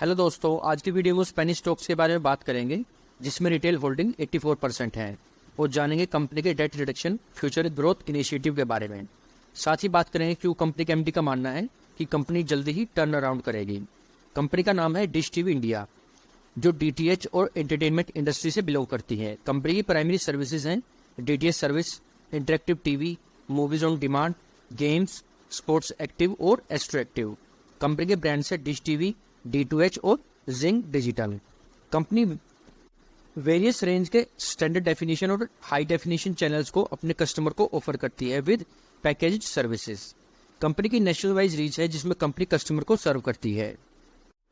Hello दोस्तों, आज की वीडियो में स्पेनिश स्टॉक्स के बारे में बात करेंगे जिसमें रिटेल होल्डिंग 84% है और जानेंगे कंपनी के date reduction future growth initiative के बारे में। साथ ही बात करेंगे क्यों कंपनी के एमडी का मानना है कि कंपनी जल्दी ही टर्न अराउंड करेगी। कंपनी का नाम है डिश टीवी इंडिया, जो डीटीएच और एंटरटेनमेंट इंडस्ट्री से बिलोंग करती है। कंपनी की प्राइमरी सर्विसेज हैं DTH service, interactive TV, movies on demand, games, sports active और एस्ट्रो एक्टिव। कंपनी के ब्रांड्स है डिश टीवी, D2H और जिंग डिजिटल। कंपनी वेरियस रेंज के स्टैंडर्ड डेफिनेशन और हाई डेफिनेशन चैनल्स को अपने कस्टमर को ऑफर करती है विद पैकेज सर्विसेज। कंपनी की नेशनल वाइज रीच है जिसमें कंपनी कस्टमर को सर्व करती है।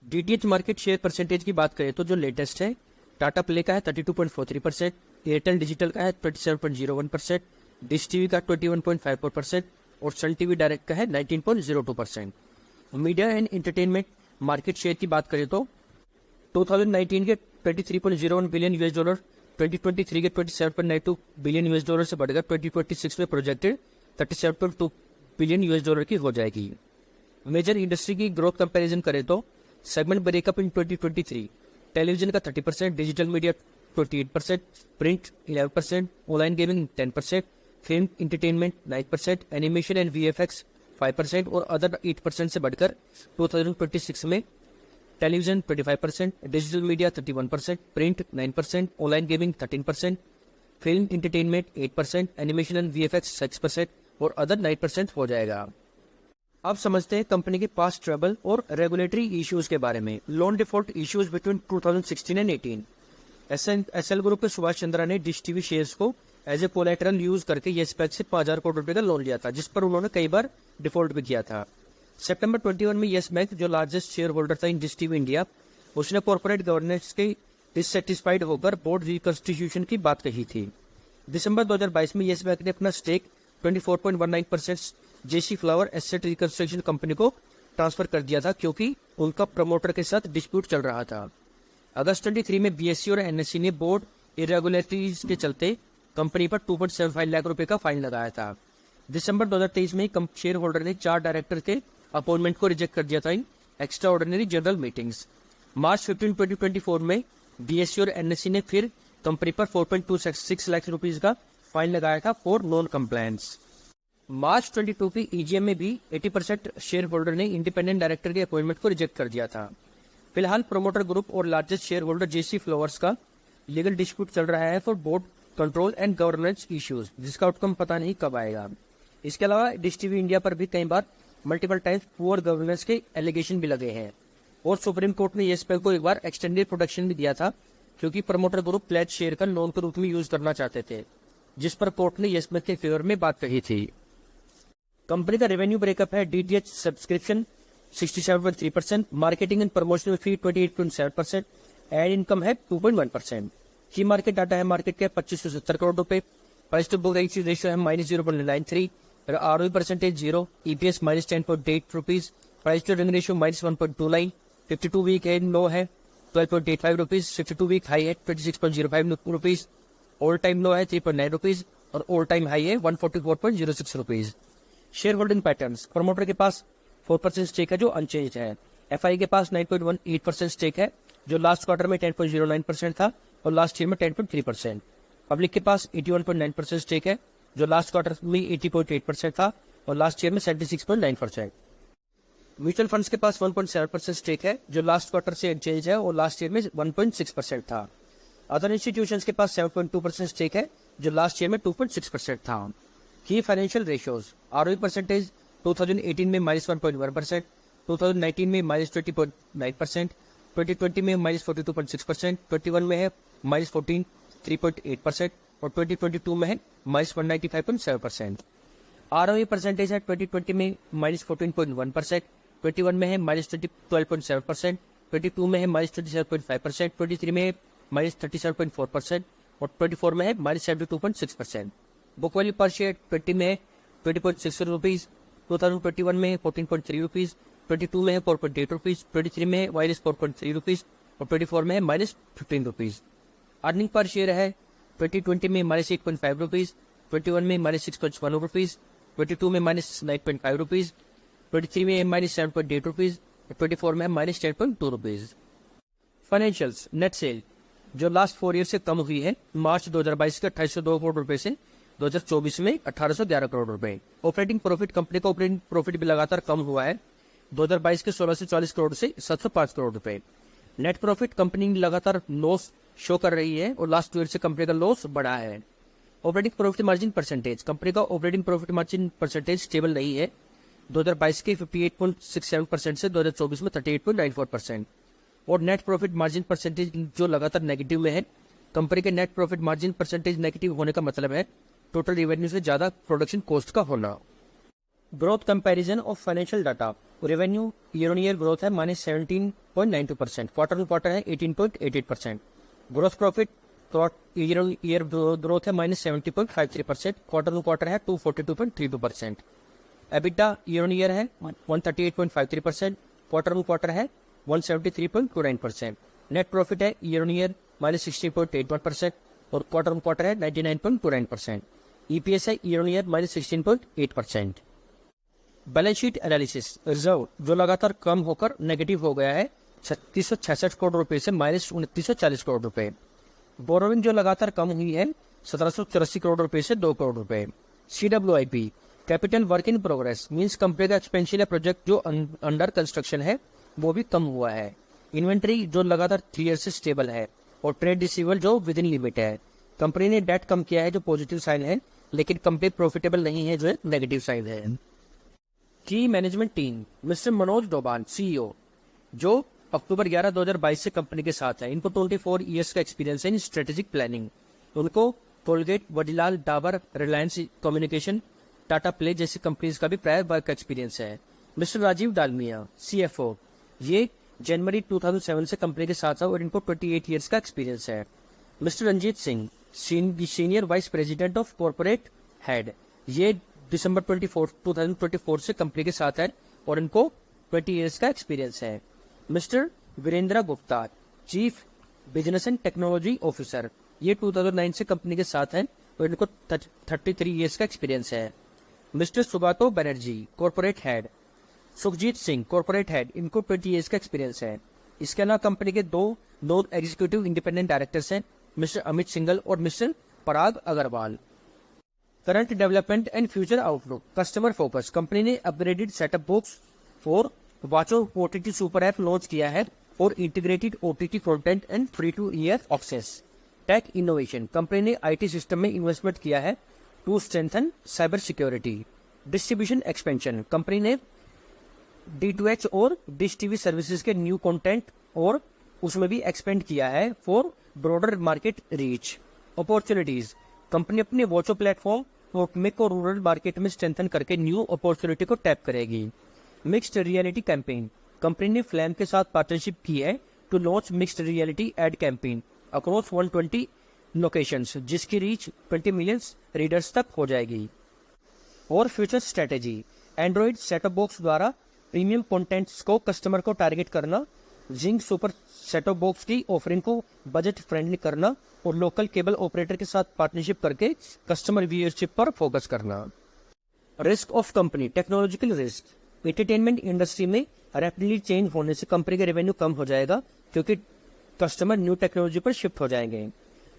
डीटीएच मार्केट शेयर परसेंटेज की बात करें तो जो लेटेस्ट है टाटा प्ले का है 32.43%, एयरटेल डिजिटल का है 27.01%, डिश टीवी का 21.54% और सन टीवी डायरेक्ट का है 19.02%। Media and entertainment market share की बात करें तो 2019 के 23.01 बिलियन यूएस डॉलर 2023 के 27.92 बिलियन यूएस डॉलर से बढ़कर 2026 में प्रोजेक्टेड 37.2 बिलियन यूएस डॉलर की हो जाएगी। मेजर इंडस्ट्री की ग्रोथ कंपैरिजन करें तो सेगमेंट ब्रेकअप इन 2023 टेलीविजन का 30%, digital media 28%, print 11%, online gaming 10%, film entertainment 9%, animation and VFX 5% और अदर 8% से बढ़कर 2026 में television 25%, digital media 31%, print 9%, online gaming 13%, film entertainment 8%, animation and VFX 6% और अदर 9% हो जाएगा। अब समझते हैं कंपनी के पास्ट ट्रबल और रेगुलेटरी इश्यूज के बारे में। Loan default issues between 2016 and 18। Essel group के सुभाष चंद्रा ने डिश टीवी शेयर्स को एज ए कोलेटरल यूज करके येस बैंक से 5,000 करोड़ रुपए का लोन लिया था, जिस पर उन्होंने कई बार डिफॉल्ट भी किया था। सितंबर 21 में येस बैंक, जो लार्जेस्ट शेयर होल्डर था इन डिश टीवी इंडिया, उसने कॉर्पोरेट गवर्नेंस के डिससेटिस्फाइड होकर बोर्ड रिकंस्टिट्यूशन की बात कही थी। दिसंबर 2022 में येस बैंक ने अपना स्टेक 24.19% जेसी फ्लावर एसेट रिकंस्ट्रक्शन कंपनी को ट्रांसफर कर दिया था, क्योंकि उनका प्रमोटर के साथ डिस्प्यूट चल रहा था। अगस्त 23 में बीएससी और एनएससी ने बोर्ड इरेगुलरिटीज के चलते कंपनी पर 2.75 लाख रुपए का फाइन लगाया था। दिसंबर 2023 में शेयर होल्डर ने 4 डायरेक्टर के अपॉइंटमेंट को रिजेक्ट कर दिया था इन एक्स्ट्रा ऑर्डिनरी जनरल मीटिंग्स। मार्च 15, 2024 में बीएससी और एनएससी ने फिर कंपनी पर 4.26 लाख रुपीज का फाइन लगाया था फॉर नॉन कंप्लायंस। मार्च 22 की ईजीएम में भी 80% शेयर होल्डर ने इंडिपेंडेंट डायरेक्टर के अपॉइंटमेंट को रिजेक्ट कर दिया था। फिलहाल प्रोमोटर ग्रुप और लार्जेस्ट शेयर होल्डर जेसी फ्लावर्स का लीगल डिस्प्यूट चल रहा है for board control and governance issues, जिसका आउटकम पता नहीं कब आएगा। इसके अलावा डिश टीवी इंडिया पर भी कई बार मल्टीपल टाइम्स पुअर गवर्नेंस के एलिगेशन भी लगे हैं और सुप्रीम कोर्ट ने येस बैंक को एक बार एक्सटेंडेड प्रोटेक्शन भी दिया था, क्योंकि प्रमोटर ग्रुप प्लेज शेयर का लोन के रूप में यूज करना चाहते थे, जिस पर कोर्ट ने येस बैंक के फेवर में बात कही थी। कंपनी का रेवेन्यू ब्रेकअप है DTH subscription 67.3%, marketing and promotional fee 28.7%, ad income है 2.1%। की मार्केट डाटा है मार्केट के 2570 करोड़ रुपए, प्राइस टू बुक रेशियो है -0.93, ROE percentage 0, EPS -10.8 rupees, price to earning ratio -1.29, 52 week है लो है 12.85 रुपीज, 52 वीक हाई है 26.05 रुपीज, ऑल टाइम लो है 3.9 रुपीज और ऑल टाइम हाई है 144.06 rupees. Share holding patterns, promoter के पास 4% स्टेक है जो अनचेंज है। एफआई के पास 9.18% स्टेक है जो लास्ट क्वार्टर में 10.09% था और लास्ट ईयर में 10.3%। पब्लिक के पास 81.9% स्टेक है जो लास्ट क्वार्टर में 80.8% था और लास्ट ईयर में 76.9%। म्यूचुअल फंड्स के पास 1.7% स्टेक है जो लास्ट क्वार्टर से अनचेंज है और लास्ट ईयर में 1.6% था। अदर इंस्टीट्यूशंस के पास 7.2% स्टेक है जो लास्ट ईयर में 2.6% था। की फाइनेंशियल रेशियोज, आरओई परसेंटेज 2018 में -1.1%, 2019 में -20.9%, 2020 में -42.6%, 21 में है -3.8% और 2022 में है -195.7%। आरओई परसेंटेज है 2020 में -14.1%, 21 में है -12.7%, 22 में है -27.5%, 23 में है -37.4% और 24 में है -72.6%। बुक वैल्यू पर शेयर 20 में है 20.6 रुपीज, 2021 में 14.3 रुपीज, 22 में है 4.8 रुपीज, 23 में है -4.3 रुपीज और 24 में है -15 रुपीज। अर्निंग पर शेयर है 2020 में -8.5 रुपीज, 21 में -6.1 रुपीज, 22 में -9.5 रुपीज, 23 में -7.8 रुपीज 24 में है -10.2 रुपीज़। फाइनेंशियल्स नेट सेल जो लास्ट 4 ईयर से कम हुई है, मार्च 2022 के 2802 करोड़ रुपए से 2024 में 1811 करोड़ रुपए। ऑपरेटिंग प्रॉफिट, कंपनी का ऑपरेटिंग प्रॉफिट भी लगातार कम हुआ है, 2022 के 1640 करोड़ से 705 करोड़ रुपए। नेट प्रॉफिट, कंपनी लगातार लॉस शो कर रही है और लास्ट 2 ईयर से कंपनी का लॉस बढ़ा है। Operating profit margin percentage, company का operating profit margin percentage stable नहीं है, 2022 के 58.67% से 2024 में 38.94%। और नेट प्रॉफिट मार्जिन परसेंटेज जो लगातार नेगेटिव में है। कंपनी के net profit margin percentage negative होने का मतलब है टोटल रेवेन्यू से ज्यादा प्रोडक्शन कॉस्ट का होना। Growth comparison of financial data, revenue year on year growth है -17.92%, क्वार्टर टू क्वार्टर है 18.88%। Growth profit year on year growth है -70.53%, क्वार्टर टू क्वार्टर है 242.32%। एबिटा ईयर ऑन ईयर है 138.53%, क्वार्टर टू क्वार्टर है 173.29%। Net profit है year on year -60.81% और quarter on quarter है 99.29%। EPS है year on year -16.8%। Balance sheet analysis, reserve जो लगातार कम होकर नेगेटिव हो गया है 3666 करोड़ रुपए से -2940 करोड़ रुपए। बोरोइंग जो लगातार कम हुई है 1784 करोड़ रुपए से 2 करोड़ रुपए। CWIP capital work in progress means company का एक्सपेंशन प्रोजेक्ट जो अंडर कंस्ट्रक्शन है वो भी कम हुआ है। इन्वेंट्री जो लगातार 3 ईयर से स्टेबल है और ट्रेड रिसीवेबल जो विद इन लिमिट है। कंपनी ने डेट कम किया है जो पॉजिटिव साइन है, लेकिन कंपनी प्रॉफिटेबल नहीं है जो नेगेटिव साइन है। की management team, mister Manoj Doval CEO जो अक्टूबर 11 2022 से कंपनी के साथ है। इनको 24 ईयर्स का एक्सपीरियंस है इन स्ट्रेटेजिक प्लानिंग। उनको Colgate, Vadilal, Dabur, Reliance communication, Tata play जैसी कंपनीज का भी प्रायर वर्क एक्सपीरियंस है। मिस्टर राजीव डालमिया CFO, ये जनवरी 2007 से कंपनी के साथ है और इनको 28 ईयर्स का एक्सपीरियंस है। Mister Ranjit Singh senior vice president of corporate head, ये दिसंबर 2024 से कंपनी के साथ है और इनको 20 ईयर्स का एक्सपीरियंस है। Mister Virendra Gupta chief business and technology officer, ये 2009 से कंपनी के साथ हैं और इनको 33 ईयर्स का एक्सपीरियंस है। Mister Subato Banerjee corporate head, Sukhjeet Singh corporate head, इनको 20 ईयर्स का एक्सपीरियंस है। इसके अलावा कंपनी के दो एग्जीक्यूटिव इंडिपेंडेंट डायरेक्टर्स हैं, मिस्टर अमित सिंगल और mister Parag Agarwal. Current development and future outlook, customer focus, company ने upgraded setup box for Watcho OTT super app launch किया है और integrated OTT content and free two year access. Tech innovation, company ने IT system में investment किया है to strengthen cyber security. Distribution expansion, company ने D2H और Dish TV services के न्यू कंटेंट और उसमें भी एक्सपेंड किया है for broader market reach. Opportunities, company अपने वॉचो प्लेटफॉर्म और मेक और रूरल मार्केट में स्ट्रेंथन करके न्यू अपॉर्चुनिटी को टैप करेगी। मिक्स्ड रियलिटी कैंपेन, कंपनी ने फ्लैम के साथ पार्टनरशिप की है to launch mixed reality ad campaign across 120 locations, जिसकी रीच 20 मिलियन रीडर्स तक हो जाएगी। और future strategy, android setup box द्वारा प्रीमियम कंटेंट्स को कस्टमर को टारगेट करना, जिंक सुपर सेटअप बॉक्स की ऑफरिंग को बजट फ्रेंडली करना और लोकल केबल ऑपरेटर के साथ पार्टनरशिप करके कस्टमर व्यूअरशिप पर फोकस करना। Risk of company, technological risk, entertainment industry में रैपिडली चेंज होने से कंपनी का रेवेन्यू कम हो जाएगा क्योंकि कस्टमर न्यू टेक्नोलॉजी पर शिफ्ट हो जाएंगे।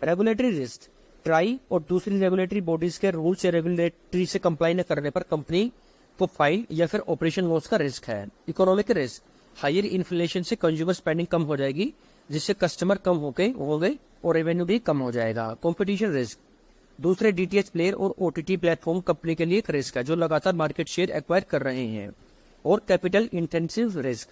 रेगुलेटरी रिस्क, ट्राई और दूसरी रेगुलेटरी बॉडीज के रूल्स या रेगुलेटरी से कंप्लाई न करने पर कंपनी को फाइन या फिर ऑपरेशन लॉस का रिस्क है। इकोनॉमिक रिस्क, हायर इन्फ्लेशन से कंज्यूमर स्पेंडिंग कम हो जाएगी जिससे कस्टमर कम होंगे और रेवेन्यू भी कम हो जाएगा। कंपटीशन रिस्क, दूसरे DTH प्लेयर और OTT प्लेटफॉर्म कंपनी के लिए एक रिस्क है जो लगातार मार्केट शेयर एक्वायर कर रहे हैं। और capital intensive risk,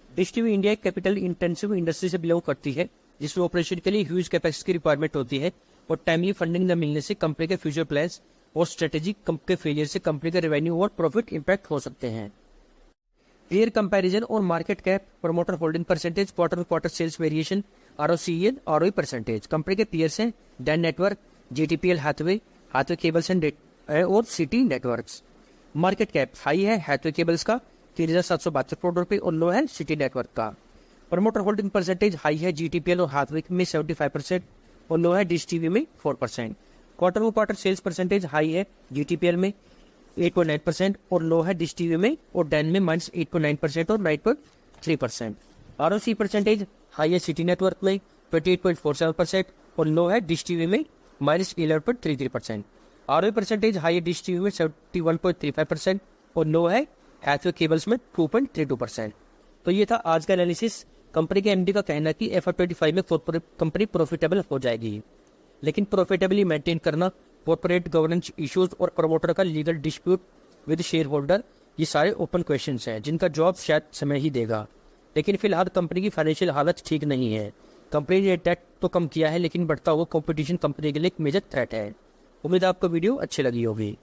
dish TV India एक कैपिटल इंटेंसिव इंडस्ट्री से बिलोंग करती है जिसमें ऑपरेशन के लिए ह्यूज कैपेसिटी की रिक्वायरमेंट होती है और टाइमली फंडिंग न मिलने से कंपनी के फ्यूचर प्लान्स और स्ट्रेटेजिक के फेलियर से कंपनी का रेवेन्यू और प्रॉफिट इंपैक्ट हो सकते हैं। पेयर कंपैरिजन और market cap, promoter holding percentage, quarter quarter sales variation, ROCE ROE percentage. Company के पेयर्स हैं Den network, GTPL Hathway cables and और Siti networks. Market cap high है हाथवे केबल्स का 3772 करोड़ रुपए और लो है सिटी नेटवर्क का। प्रमोटर होल्डिंग परसेंटेज हाई है GTPL और हाथवे में 75% और लो है डिश टीवी में 4%। Quarter quarter sales percentage high है GTPL में 8.9% और लो है डिश टीवी में और डैन में -8.9% और 3%। ROC परसेंटेज हाई है सिटी नेटवर्क में 28.47% और लो है डिश टीवी में -11.33%। ROE परसेंटेज हाई है डिश टीवी में 71.35% और लो है हैथवे केबल्स में 2.32%। तो ये था आज का एनालिसिस। कंपनी के एमडी का कहना है कि FY25 में कंपनी प्रॉफिटेबल हो जाएगी, लेकिन प्रॉफिटेबली मेंटेन करना, कॉर्पोरेट गवर्नेंस इश्यूज और प्रमोटर का legal dispute with share holder, ये सारे ओपन क्वेश्चंस हैं जिनका जवाब शायद समय ही देगा। लेकिन फिलहाल कंपनी की फाइनेंशियल हालत ठीक नहीं है। कंपनी ने डेट तो कम किया है, लेकिन बढ़ता हुआ कंपटीशन कंपनी के लिए एक मेजर थ्रेट है। उम्मीद है आपको वीडियो अच्छी लगी होगी।